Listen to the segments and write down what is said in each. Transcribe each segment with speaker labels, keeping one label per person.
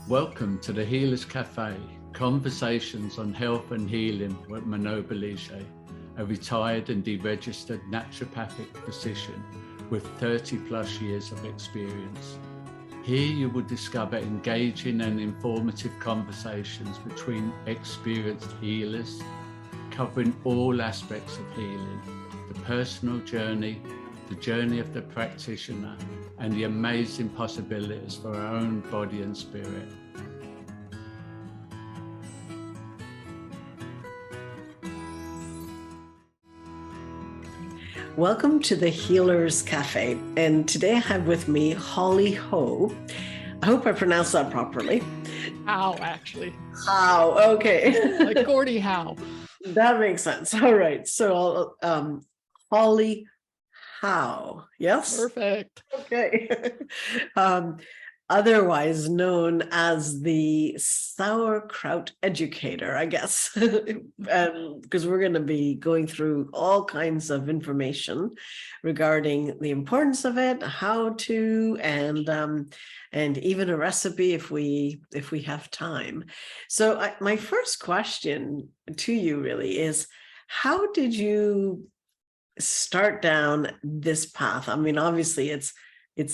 Speaker 1: Welcome to the Healers Café, conversations on health and healing with Manon Bolliger, a retired and deregistered naturopathic physician with 30 plus years of experience. Here you will discover engaging and informative conversations between experienced healers, covering all aspects of healing, the personal journey, the journey of the practitioner, and the amazing possibilities for our own body and spirit.
Speaker 2: Welcome to the Healers Café, and today I have with me Holly Howe. I hope I pronounced that properly.
Speaker 3: Howe, actually.
Speaker 2: Howe, okay.
Speaker 3: Like Gordie Howe.
Speaker 2: That makes sense. All right, so Holly Howe, yes?
Speaker 3: Perfect.
Speaker 2: Okay. Otherwise known as the sauerkraut educator, I guess, because we're going to be going through all kinds of information regarding the importance of it, how to, and even a recipe if we have time. So my first question to you really is, how did you start down this path? I mean, obviously it's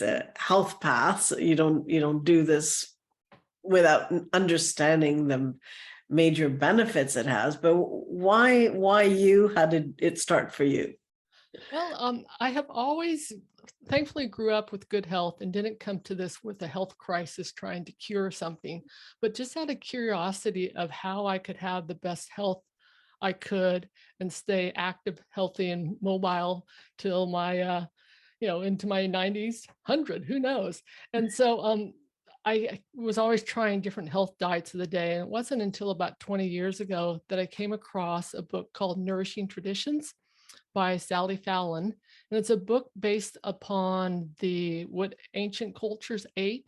Speaker 2: a health path, so you don't do this without understanding the major benefits it has. But why you? How did it start for you?
Speaker 3: Well, I have always thankfully grew up with good health and didn't come to this with a health crisis trying to cure something, but just out of curiosity of how I could have the best health I could and stay active, healthy, and mobile till my into my 90s, 100, who knows? And so I was always trying different health diets of the day. And it wasn't until about 20 years ago that I came across a book called Nourishing Traditions by Sally Fallon. And it's a book based upon what ancient cultures ate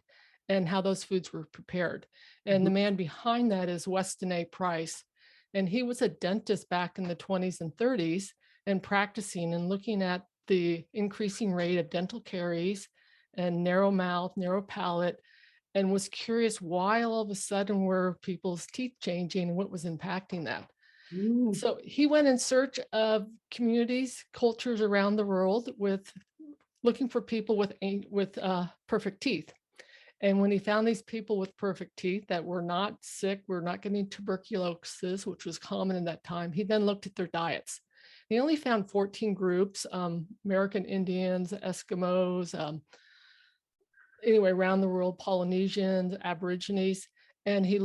Speaker 3: and how those foods were prepared. And the man behind that is Weston A. Price. And he was a dentist back in the 20s and 30s and practicing and looking at the increasing rate of dental caries and narrow mouth, narrow palate, and was curious why all of a sudden were people's teeth changing and what was impacting that. So he went in search of communities, cultures around the world looking for people with perfect teeth. And when he found these people with perfect teeth that were not sick, were not getting tuberculosis, which was common in that time, he then looked at their diets. He only found 14 groups, American Indians, Eskimos, around the world, Polynesians, Aborigines. And he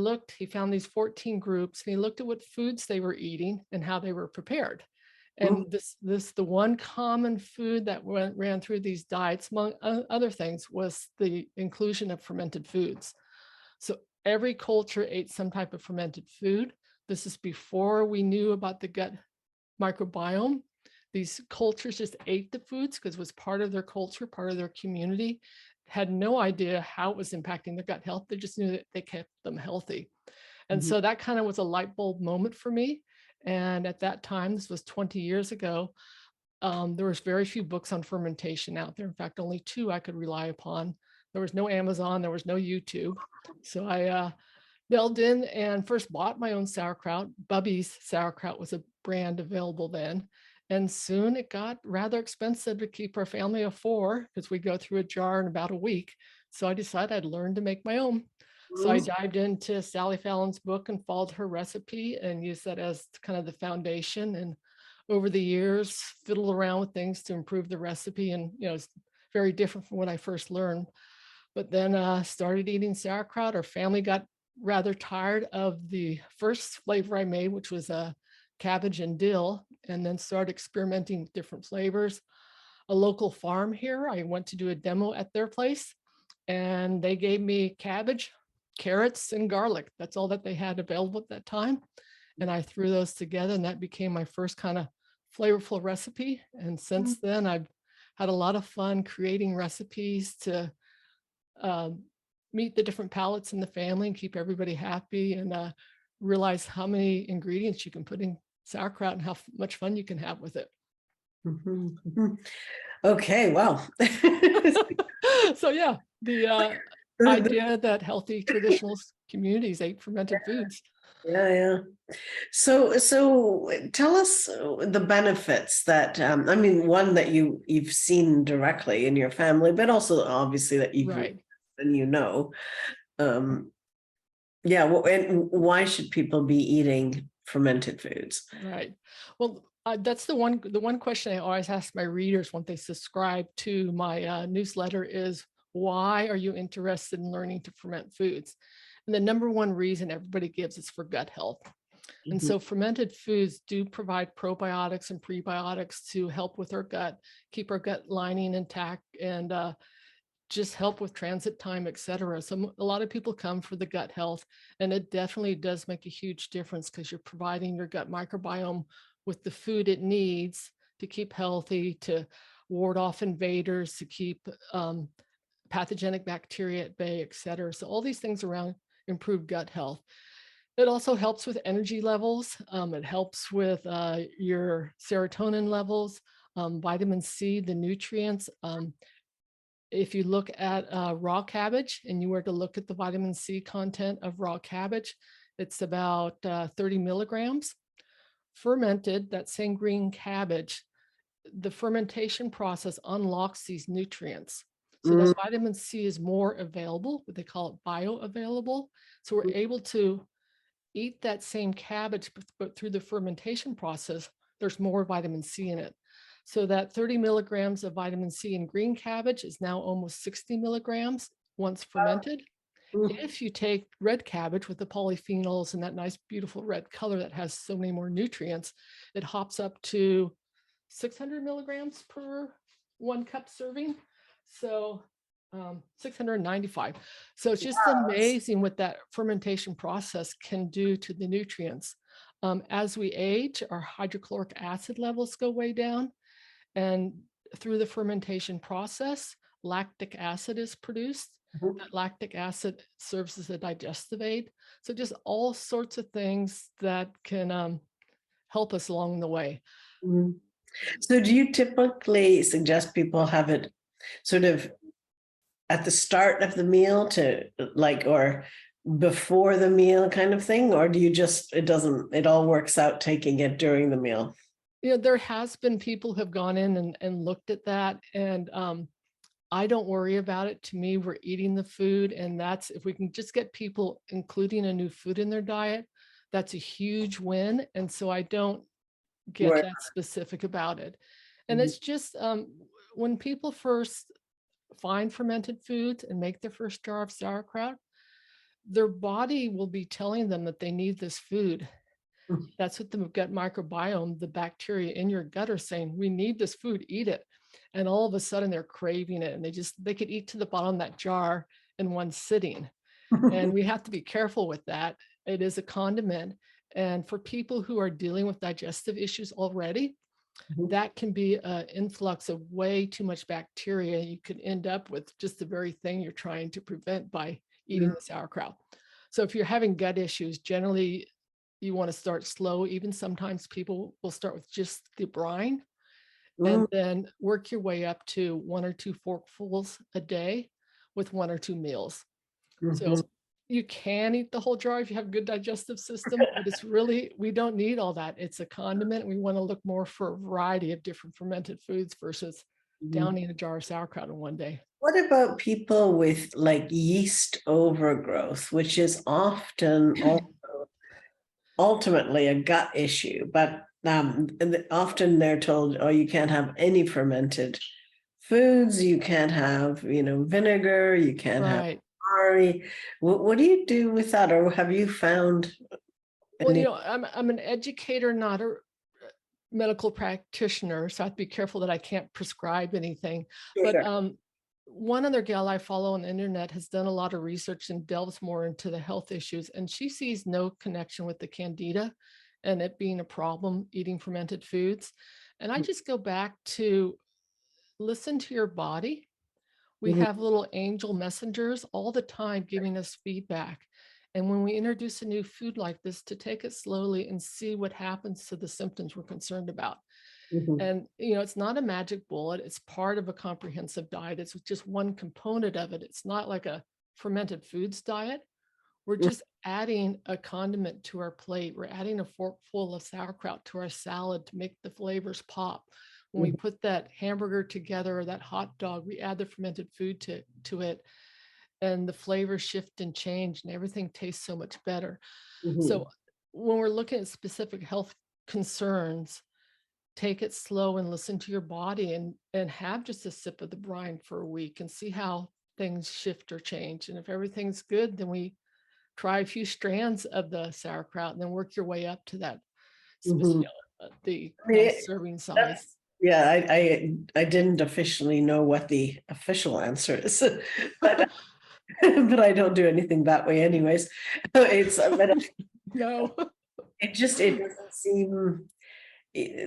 Speaker 3: found these 14 groups, and he looked at what foods they were eating and how they were prepared. And the one common food that ran through these diets, among other things, was the inclusion of fermented foods. So every culture ate some type of fermented food. This is before we knew about the gut microbiome. These cultures just ate the foods because it was part of their culture, part of their community, had no idea how it was impacting their gut health. They just knew that they kept them healthy. And so that kind of was a light bulb moment for me. And at that time, this was 20 years ago, there was very few books on fermentation out there. In fact, only 2 I could rely upon. There was no Amazon, there was no YouTube. So I delved in and first bought my own sauerkraut. Bubby's sauerkraut was a brand available then. And soon it got rather expensive to keep our family of 4 because we go through a jar in about a week. So I decided I'd learn to make my own. So I dived into Sally Fallon's book and followed her recipe and used that as kind of the foundation. And over the years, fiddled around with things to improve the recipe. And, it's very different from what I first learned. But then started eating sauerkraut. Our family got rather tired of the first flavor I made, which was cabbage and dill, and then started experimenting with different flavors. A local farm here, I went to do a demo at their place, and they gave me cabbage, carrots, and garlic. That's all that they had available at that time. And I threw those together, and that became my first kind of flavorful recipe. And since then, I've had a lot of fun creating recipes to meet the different palates in the family and keep everybody happy, and realize how many ingredients you can put in sauerkraut and how much fun you can have with it.
Speaker 2: Okay, well.
Speaker 3: So yeah, idea that healthy traditional communities ate fermented foods.
Speaker 2: Yeah. So tell us the benefits that I mean, one that you've seen directly in your family, but also obviously that you've
Speaker 3: Right.
Speaker 2: and yeah. Well, and why should people be eating fermented foods?
Speaker 3: Right. Well, that's the one question I always ask my readers when they subscribe to my newsletter is, why are you interested in learning to ferment foods? And the number one reason everybody gives is for gut health. And so fermented foods do provide probiotics and prebiotics to help with our gut, keep our gut lining intact, and just help with transit time, et cetera. So a lot of people come for the gut health, and it definitely does make a huge difference because you're providing your gut microbiome with the food it needs to keep healthy, to ward off invaders, to keep pathogenic bacteria at bay, et cetera. So all these things around improved gut health. It also helps with energy levels. It helps with your serotonin levels, vitamin C, the nutrients. If you look at raw cabbage and you were to look at the vitamin C content of raw cabbage, it's about 30 milligrams. Fermented, that same green cabbage, the fermentation process unlocks these nutrients. So that vitamin C is more available, what they call it bioavailable. So we're able to eat that same cabbage, but through the fermentation process, there's more vitamin C in it. So that 30 milligrams of vitamin C in green cabbage is now almost 60 milligrams once fermented. If you take red cabbage with the polyphenols and that nice, beautiful red color that has so many more nutrients, it hops up to 600 milligrams per 1 cup serving. So 695. So it's just amazing what that fermentation process can do to the nutrients. As we age, our hydrochloric acid levels go way down. And through the fermentation process, lactic acid is produced. That lactic acid serves as a digestive aid. So just all sorts of things that can help us along the way.
Speaker 2: So do you typically suggest people have it sort of at the start of the meal to or before the meal kind of thing? Or do you just, it all works out taking it during the meal?
Speaker 3: There has been people who have gone in and looked at that, and I don't worry about it. To me, we're eating the food, and that's, if we can just get people including a new food in their diet, that's a huge win. And so I don't get that specific about it. And it's just when people first find fermented foods and make their first jar of sauerkraut, their body will be telling them that they need this food. That's what the gut microbiome, the bacteria in your gut, are saying, we need this food, eat it. And all of a sudden they're craving it, and they could eat to the bottom of that jar in one sitting. And we have to be careful with that. It is a condiment. And for people who are dealing with digestive issues already, that can be an influx of way too much bacteria. You could end up with just the very thing you're trying to prevent by eating the sauerkraut. So if you're having gut issues, generally you want to start slow. Even sometimes people will start with just the brine and then work your way up to 1 or 2 forkfuls a day with 1 or 2 meals. So you can eat the whole jar if you have a good digestive system, but it's really, we don't need all that. It's a condiment. We want to look more for a variety of different fermented foods versus downing a jar of sauerkraut in one day.
Speaker 2: What about people with yeast overgrowth, which is often also ultimately a gut issue, but often they're told, oh, you can't have any fermented foods, you can't have, vinegar, you can't have barley. What do you do with that, or have you found?
Speaker 3: Well, I'm an educator, not a medical practitioner, so I have to be careful that I can't prescribe anything. But one other gal I follow on the internet has done a lot of research and delves more into the health issues, and she sees no connection with the candida and it being a problem eating fermented foods. And I just go back to listen to your body. We have little angel messengers all the time giving us feedback. And when we introduce a new food like this, to take it slowly and see what happens to the symptoms we're concerned about. And, it's not a magic bullet. It's part of a comprehensive diet. It's just one component of it. It's not like a fermented foods diet, we're just adding a condiment to our plate. We're adding a forkful of sauerkraut to our salad to make the flavors pop. When we put that hamburger together or that hot dog, we add the fermented food to it, and the flavors shift and change, and everything tastes so much better. So when we're looking at specific health concerns, take it slow and listen to your body, and have just a sip of the brine for a week and see how things shift or change. And if everything's good, then we try a few strands of the sauerkraut and then work your way up to that specific, the serving size.
Speaker 2: Yeah, I didn't officially know what the official answer is, but but I don't do anything that way anyways. It's
Speaker 3: No.
Speaker 2: it doesn't seem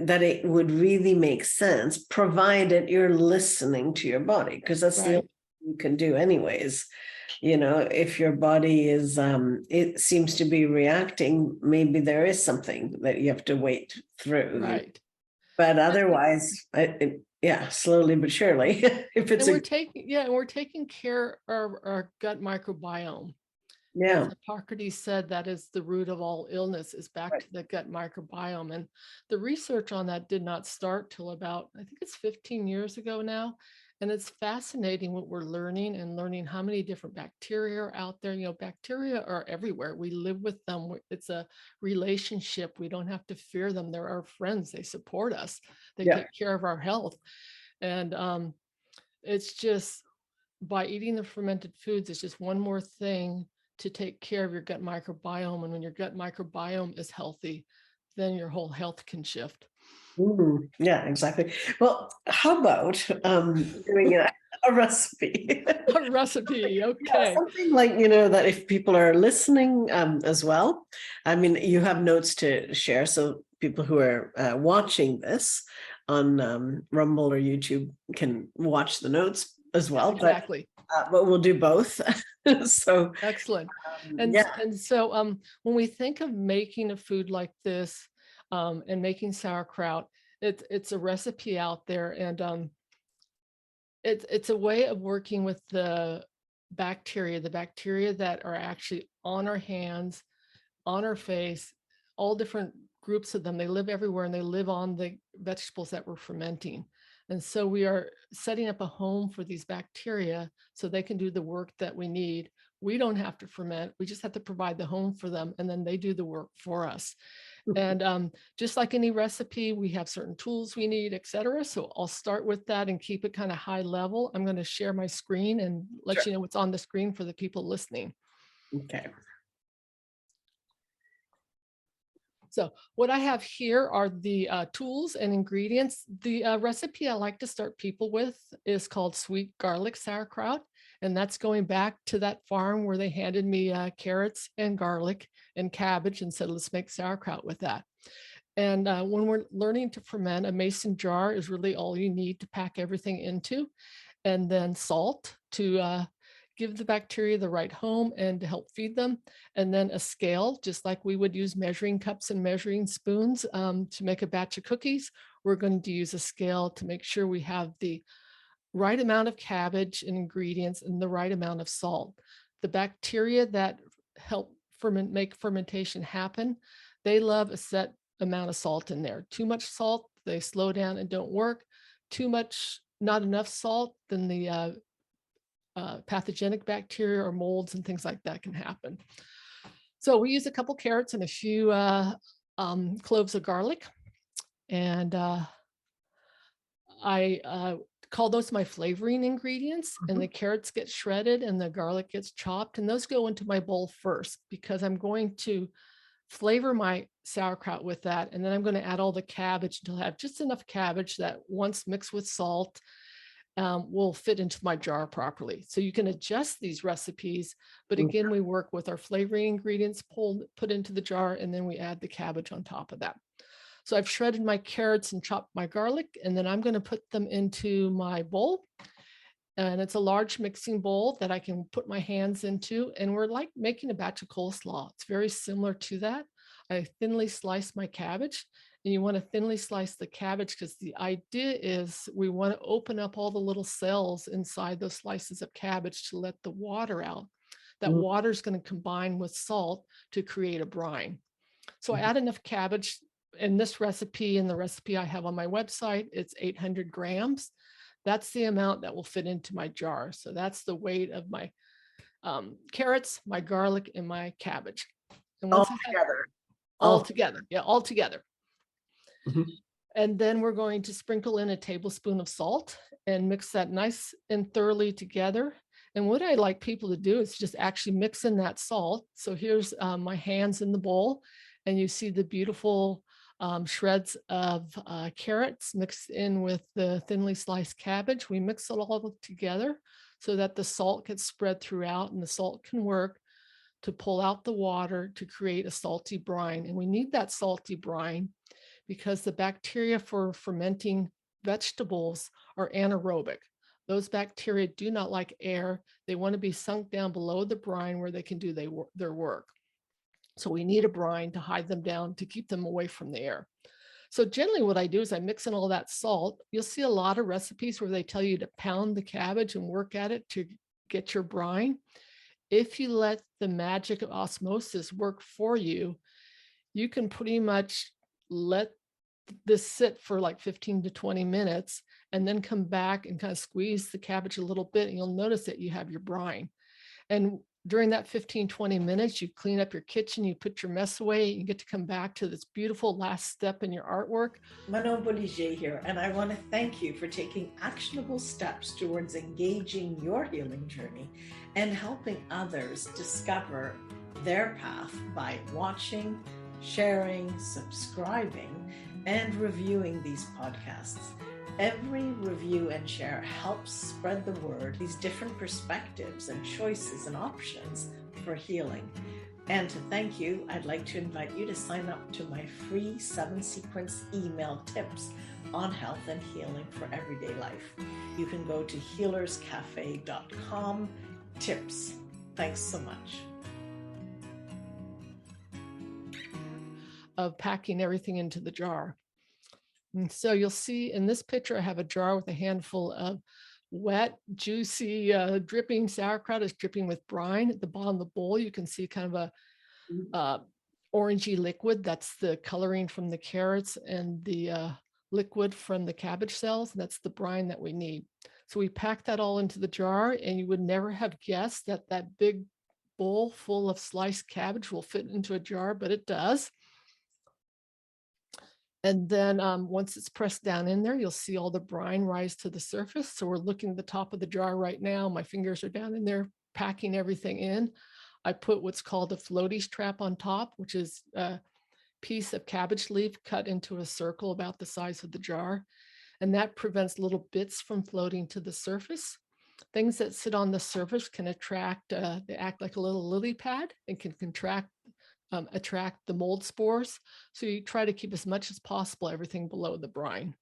Speaker 2: that it would really make sense, provided you're listening to your body, because that's the only thing you can do anyways. You know, if your body is it seems to be reacting, maybe there is something that you have to wait through.
Speaker 3: Right.
Speaker 2: But otherwise, slowly but surely. If it's
Speaker 3: we're taking care of our gut microbiome.
Speaker 2: Yeah.
Speaker 3: As Hippocrates said, that is the root of all illness, is back to the gut microbiome. And the research on that did not start till about, I think it's 15 years ago now. And it's fascinating what we're learning how many different bacteria are out there. You know, bacteria are everywhere. We live with them. It's a relationship. We don't have to fear them. They're our friends. They support us. They take care of our health. And it's just, by eating the fermented foods, it's just one more thing to take care of your gut microbiome. And when your gut microbiome is healthy, then your whole health can shift.
Speaker 2: Yeah, exactly. Well, how about doing a recipe?
Speaker 3: A recipe, okay.
Speaker 2: Something like, you know, that if people are listening as well, I mean, you have notes to share, so people who are watching this on Rumble or YouTube can watch the notes as well.
Speaker 3: Exactly.
Speaker 2: But we'll do both. So
Speaker 3: excellent. And so when we think of making a food like this, and making sauerkraut, it's a recipe out there, and it's a way of working with the bacteria that are actually on our hands, on our face, all different groups of them. They live everywhere, and they live on the vegetables that we're fermenting. And so we are setting up a home for these bacteria so they can do the work that we need. We don't have to ferment. We just have to provide the home for them, and then they do the work for us. And just like any recipe, we have certain tools we need, etc. So I'll start with that and keep it kind of high level. I'm going to share my screen and let you know what's on the screen for the people listening.
Speaker 2: Okay.
Speaker 3: So what I have here are the tools and ingredients. The recipe I like to start people with is called sweet garlic sauerkraut. And that's going back to that farm where they handed me carrots and garlic and cabbage and said, let's make sauerkraut with that. And when we're learning to ferment, a mason jar is really all you need to pack everything into. And then salt to give the bacteria the right home and to help feed them. And then a scale, just like we would use measuring cups and measuring spoons to make a batch of cookies, we're going to use a scale to make sure we have the right amount of cabbage and ingredients and the right amount of salt. The bacteria that help make fermentation happen, they love a set amount of salt in there. Too much salt, they slow down and don't work. Too much, not enough salt, then the pathogenic bacteria or molds and things like that can happen. So we use a couple carrots and a few cloves of garlic. And I call those my flavoring ingredients, and the carrots get shredded and the garlic gets chopped, and those go into my bowl first because I'm going to flavor my sauerkraut with that. And then I'm going to add all the cabbage until I have just enough cabbage that once mixed with salt will fit into my jar properly. So you can adjust these recipes, but again, we work with our flavoring ingredients put into the jar, and then we add the cabbage on top of that. So I've shredded my carrots and chopped my garlic, and then I'm going to put them into my bowl. And it's a large mixing bowl that I can put my hands into. And we're like making a batch of coleslaw. It's very similar to that. I thinly slice my cabbage and you want to thinly slice the cabbage, because the idea is we want to open up all the little cells inside those slices of cabbage to let the water out. That water is going to combine with salt to create a brine. So I add enough cabbage. In this recipe, and the recipe I have on my website, it's 800 grams. That's the amount that will fit into my jar. So that's the weight of my carrots, my garlic, and my cabbage. And once all together. Yeah, all together. And then we're going to sprinkle in a tablespoon of salt and mix that nice and thoroughly together. And what I like people to do is just actually mix in that salt. So here's my hands in the bowl, and you see the beautiful shreds of carrots mixed in with the thinly sliced cabbage. We mix it all together so that the salt gets spread throughout, and the salt can work to pull out the water to create a salty brine. And we need that salty brine because the bacteria for fermenting vegetables are anaerobic. Those bacteria do not like air. They want to be sunk down below the brine where they can do their work. So we need a brine to hide them down, to keep them away from the air. So generally what I do is I mix in all that salt. You'll see a lot of recipes where they tell you to pound the cabbage and work at it to get your brine. If you let the magic of osmosis work for you, you can pretty much let this sit for like 15 to 20 minutes and then come back and kind of squeeze the cabbage a little bit, and you'll notice that you have your brine. And during that 15, 20 minutes, you clean up your kitchen, you put your mess away, you get to come back to this beautiful last step in your artwork.
Speaker 2: Manon Bolliger here, and I want to thank you for taking actionable steps towards engaging your healing journey and helping others discover their path by watching, sharing, subscribing, and reviewing these podcasts. Every review and share helps spread the word, these different perspectives and choices and options for healing. And to thank you, I'd like to invite you to sign up to my free 7-sequence email tips on health and healing for everyday life. You can go to healerscafe.com tips. Thanks so much.
Speaker 3: Of packing everything into the jar. And so you'll see in this picture, I have a jar with a handful of wet, juicy, dripping sauerkraut. Is dripping with brine. At the bottom of the bowl, you can see kind of a orangey liquid. That's the coloring from the carrots, and the liquid from the cabbage cells. And that's the brine that we need. So we pack that all into the jar, and you would never have guessed that that big bowl full of sliced cabbage will fit into a jar, but it does. And then once it's pressed down in there, you'll see all the brine rise to the surface. So we're looking at the top of the jar right now. My fingers are down in there, packing everything in. I put what's called a floaty strap on top, which is a piece of cabbage leaf cut into a circle about the size of the jar. And that prevents little bits from floating to the surface. Things that sit on the surface can attract, they act like a little lily pad and can attract the mold spores. So you try to keep as much as possible everything below the brine.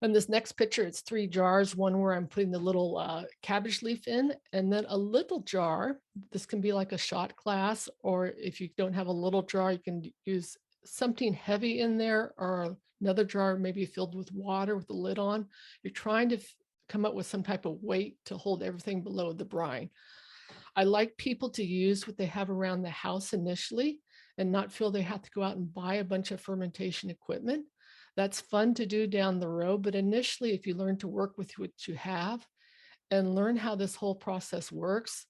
Speaker 3: And this next picture, it's 3 jars, one where I'm putting the little cabbage leaf in, and then a little jar. This can be like a shot glass, or if you don't have a little jar, you can use something heavy in there, or another jar maybe filled with water with the lid on. You're trying to come up with some type of weight to hold everything below the brine. I like people to use what they have around the house initially and not feel they have to go out and buy a bunch of fermentation equipment. That's fun to do down the road, but initially, if you learn to work with what you have and learn how this whole process works,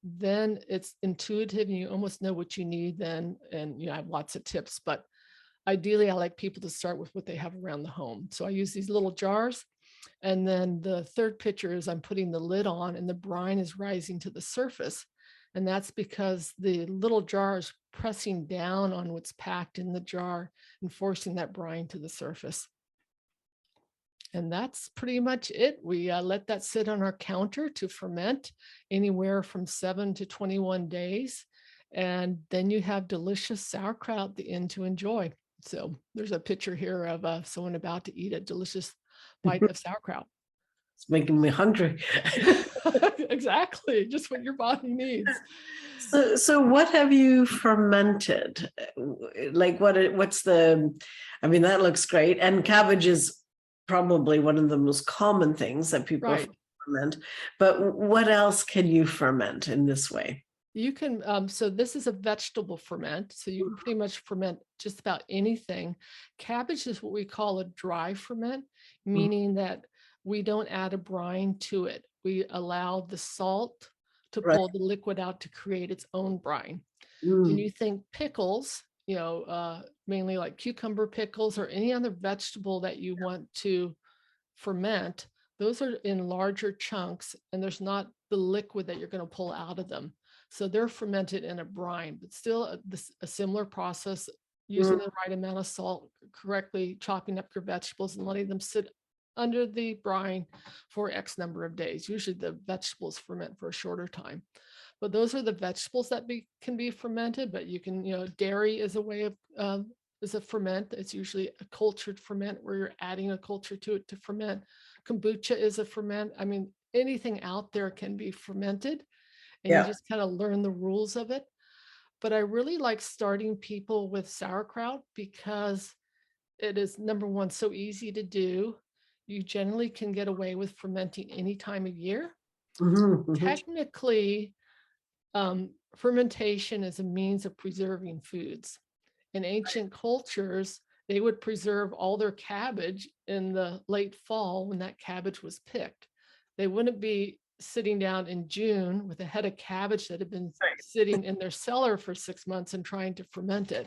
Speaker 3: then it's intuitive and you almost know what you need then. And I have lots of tips, but ideally I like people to start with what they have around the home. So I use these little jars. And then the third picture is I'm putting the lid on and the brine is rising to the surface. And that's because the little jar is pressing down on what's packed in the jar and forcing that brine to the surface. And that's pretty much it. We let that sit on our counter to ferment anywhere from 7 to 21 days. And then you have delicious sauerkraut at the end to enjoy. So there's a picture here of someone about to eat a delicious bite of sauerkraut.
Speaker 2: It's making me hungry.
Speaker 3: Exactly, just what your body needs.
Speaker 2: So what have you fermented? Like what's the, I mean, that looks great. And cabbage is probably one of the most common things that people
Speaker 3: Right.
Speaker 2: ferment. But what else can you ferment in this way?
Speaker 3: You can, so this is a vegetable ferment. So you can pretty much ferment just about anything. Cabbage is what we call a dry ferment, meaning that we don't add a brine to it. We allow the salt to
Speaker 2: Right.
Speaker 3: pull the liquid out to create its own brine.
Speaker 2: Mm.
Speaker 3: When you think pickles, mainly like cucumber pickles or any other vegetable that you want to ferment, those are in larger chunks and there's not the liquid that you're going to pull out of them. So they're fermented in a brine, but still a similar process, using the right amount of salt, correctly chopping up your vegetables and letting them sit under the brine for X number of days. Usually the vegetables ferment for a shorter time. But those are the vegetables that can be fermented, but you can, dairy is a way of, is a ferment. It's usually a cultured ferment where you're adding a culture to it to ferment. Kombucha is a ferment. I mean, anything out there can be fermented and you just kind of learn the rules of it. But I really like starting people with sauerkraut because it is, number one, so easy to do. You generally can get away with fermenting any time of year. Technically, fermentation is a means of preserving foods. In ancient cultures, they would preserve all their cabbage in the late fall when that cabbage was picked. They wouldn't be sitting down in June with a head of cabbage that had been sitting in their cellar for 6 months and trying to ferment it.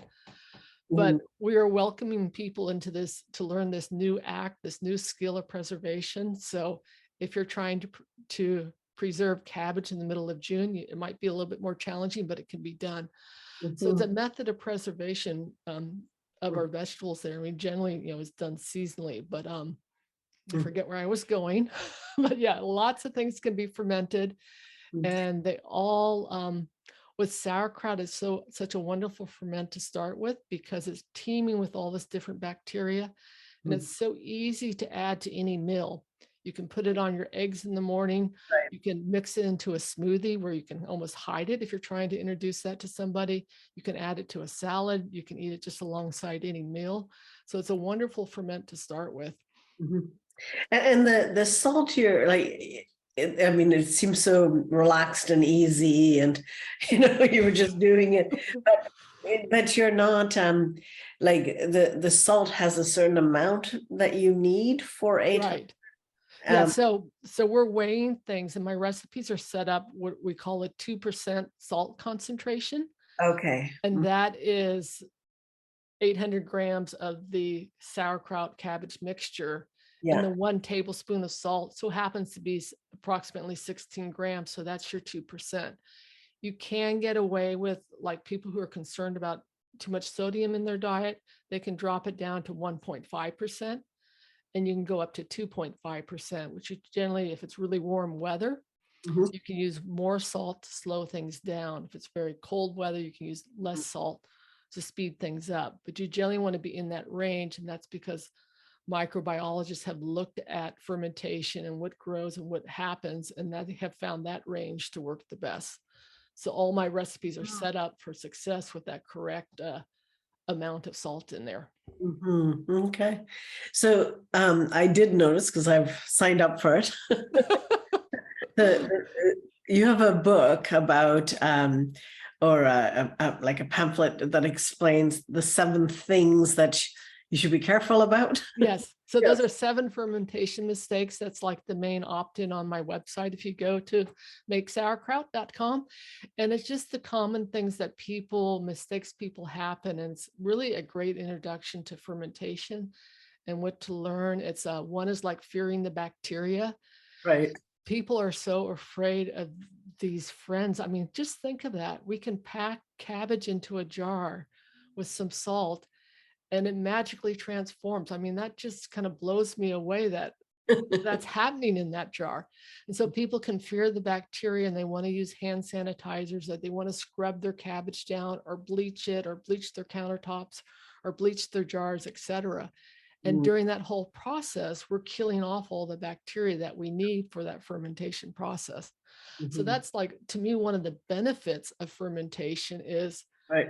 Speaker 3: But we are welcoming people into this to learn this new act, this new skill of preservation. So if you're trying to preserve cabbage in the middle of June, it might be a little bit more challenging, but it can be done. So it's a method of preservation of our vegetables there. I mean, generally, it's done seasonally, but I forget where I was going. But yeah, lots of things can be fermented, and they all, with sauerkraut, is such a wonderful ferment to start with because it's teeming with all this different bacteria, and it's so easy to add to any meal. You can put it on your eggs in the morning.
Speaker 2: Right.
Speaker 3: You can mix it into a smoothie where you can almost hide it if you're trying to introduce that to somebody. You can add it to a salad. You can eat it just alongside any meal. So it's a wonderful ferment to start with.
Speaker 2: And the salt here, like, I mean, it seems so relaxed and easy, and you were just doing it, but you're not like the salt has a certain amount that you need for 8.
Speaker 3: Right. Yeah, so we're weighing things, and my recipes are set up what we call a 2% salt concentration.
Speaker 2: Okay.
Speaker 3: And that is 800 grams of the sauerkraut cabbage mixture. And the 1 tablespoon of salt so happens to be approximately 16 grams. So that's your 2%. You can get away with, like, people who are concerned about too much sodium in their diet, they can drop it down to 1.5%. And you can go up to 2.5%, which is generally, if it's really warm weather, you can use more salt to slow things down. If it's very cold weather, you can use less salt to speed things up. But you generally want to be in that range, and that's because microbiologists have looked at fermentation and what grows and what happens, and that they have found that range to work the best. So all my recipes are set up for success with that correct amount of salt in there.
Speaker 2: Okay. So I did notice, because I've signed up for it, you have a book about or like a pamphlet that explains the 7 things that you should be careful about.
Speaker 3: Yes. So those are 7 fermentation mistakes. That's like the main opt-in on my website if you go to makesauerkraut.com. And it's just the common things that mistakes people happen. And it's really a great introduction to fermentation and what to learn. It's one is like fearing the bacteria.
Speaker 2: Right.
Speaker 3: People are so afraid of these friends. I mean, just think of that. We can pack cabbage into a jar with some salt and it magically transforms. I mean, that just kind of blows me away that that's happening in that jar. And so people can fear the bacteria and they want to use hand sanitizers, that they want to scrub their cabbage down or bleach it or bleach their countertops or bleach their jars, etc. And during that whole process, we're killing off all the bacteria that we need for that fermentation process. So that's like, to me, one of the benefits of fermentation is
Speaker 2: Right.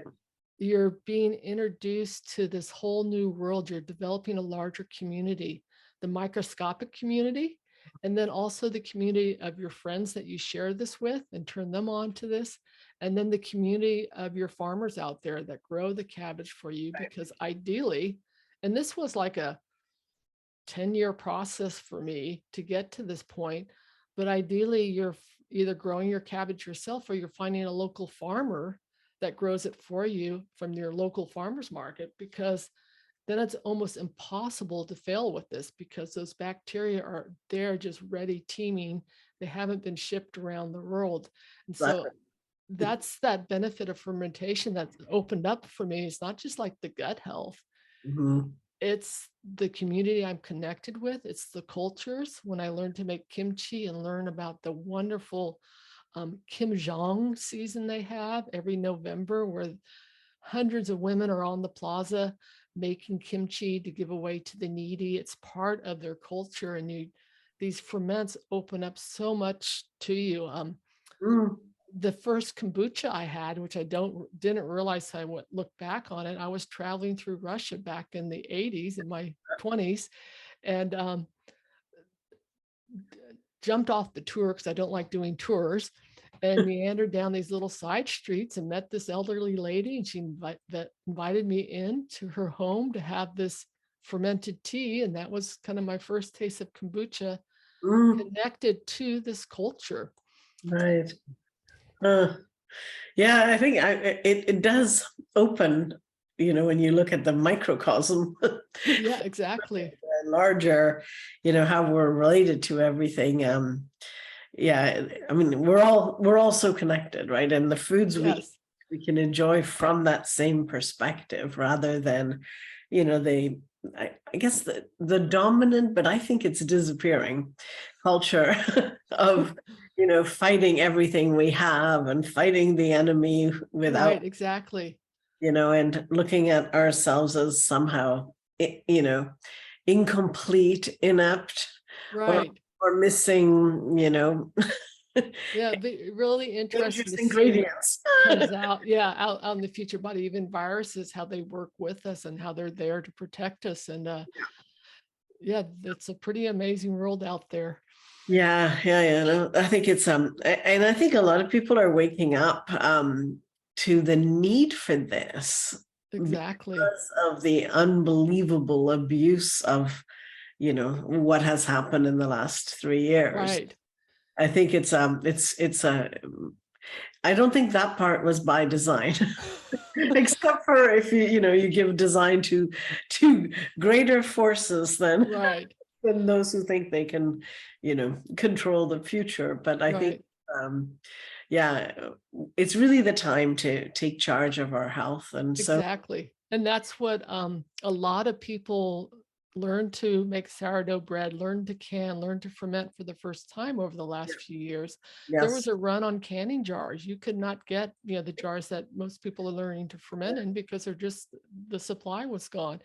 Speaker 3: you're being introduced to this whole new world. You're developing a larger community, the microscopic community, and then also the community of your friends that you share this with and turn them on to this. And then the community of your farmers out there that grow the cabbage for you, because ideally, and this was like a 10-year process for me to get to this point, but ideally you're either growing your cabbage yourself or you're finding a local farmer that grows it for you from your local farmers market, because then it's almost impossible to fail with this, because those bacteria are there just ready, teeming. They haven't been shipped around the world. And so that's that benefit of fermentation that's opened up for me. It's not just like the gut health. It's the community I'm connected with. It's the cultures. When I learned to make kimchi and learn about the wonderful kimjang season they have every November, where hundreds of women are on the plaza making kimchi to give away to the needy. It's part of their culture, and these ferments open up so much to you. The first kombucha I had, which I didn't realize, I look back on it, I was traveling through Russia back in the 80s, in my 20s, and jumped off the tour because I don't like doing tours, and meandered down these little side streets and met this elderly lady, and she invited me into her home to have this fermented tea. And that was kind of my first taste of kombucha, connected to this culture.
Speaker 2: Right. Yeah, I think it does open, when you look at the microcosm.
Speaker 3: Yeah, exactly.
Speaker 2: Larger, how we're related to everything. Yeah, I mean, we're all so connected, right? And the foods we can enjoy from that same perspective, rather than, I guess the dominant, but I think it's disappearing, culture of, fighting everything we have and fighting the enemy without,
Speaker 3: right, exactly,
Speaker 2: and looking at ourselves as somehow, incomplete, inept,
Speaker 3: right,
Speaker 2: or missing,
Speaker 3: yeah, the really interesting to
Speaker 2: ingredients
Speaker 3: see what comes out, out in the future body, even viruses, how they work with us and how they're there to protect us. And it's a pretty amazing world out there.
Speaker 2: Yeah. No, I think it's and I think a lot of people are waking up to the need for this,
Speaker 3: exactly,
Speaker 2: because of the unbelievable abuse of what has happened in the last 3 years.
Speaker 3: right.
Speaker 2: I think it's I don't think that part was by design, except for if you give design to greater forces than
Speaker 3: right,
Speaker 2: than those who think they can control the future. But I think it's really the time to take charge of our health. And so
Speaker 3: exactly, and that's what a lot of people learn to make sourdough bread, learn to can, learn to ferment for the first time over the last few years. There was a run on canning jars. You could not get the jars that most people are learning to ferment in, because the supply was gone.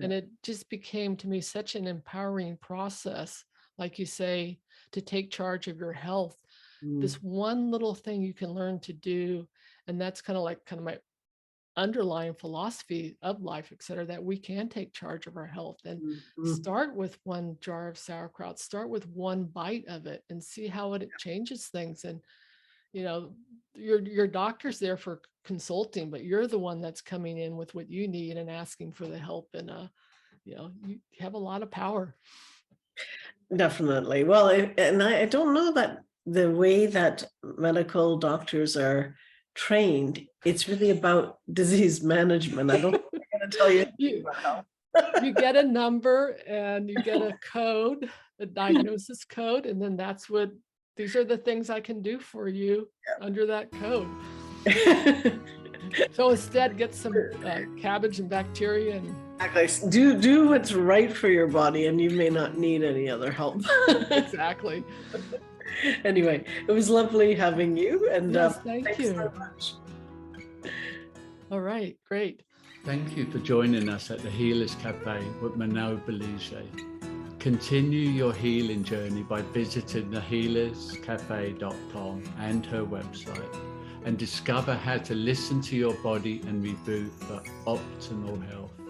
Speaker 3: And it just became, to me, such an empowering process, like you say, to take charge of your health. This one little thing you can learn to do, and that's kind of my underlying philosophy of life, et cetera, that we can take charge of our health, and start with one jar of sauerkraut, start with one bite of it, and see how it changes things. And your doctor's there for consulting, but you're the one that's coming in with what you need and asking for the help. And you have a lot of power.
Speaker 2: Definitely. Well, and I don't know that the way that medical doctors are trained, it's really about disease management. I don't think I'm going to tell you.
Speaker 3: You get a number and you get a code, a diagnosis code, and then these are the things I can do for you under that code. So instead, get some cabbage and bacteria and
Speaker 2: exactly. Do what's right for your body, and you may not need any other help.
Speaker 3: Exactly.
Speaker 2: Anyway, it was lovely having you, and
Speaker 3: yes, thank you
Speaker 2: so much.
Speaker 3: All right, great.
Speaker 1: Thank you for joining us at the Healers Café with Manon Bolliger. Continue your healing journey by visiting thehealerscafe.com and her website, and discover how to listen to your body and reboot for optimal health.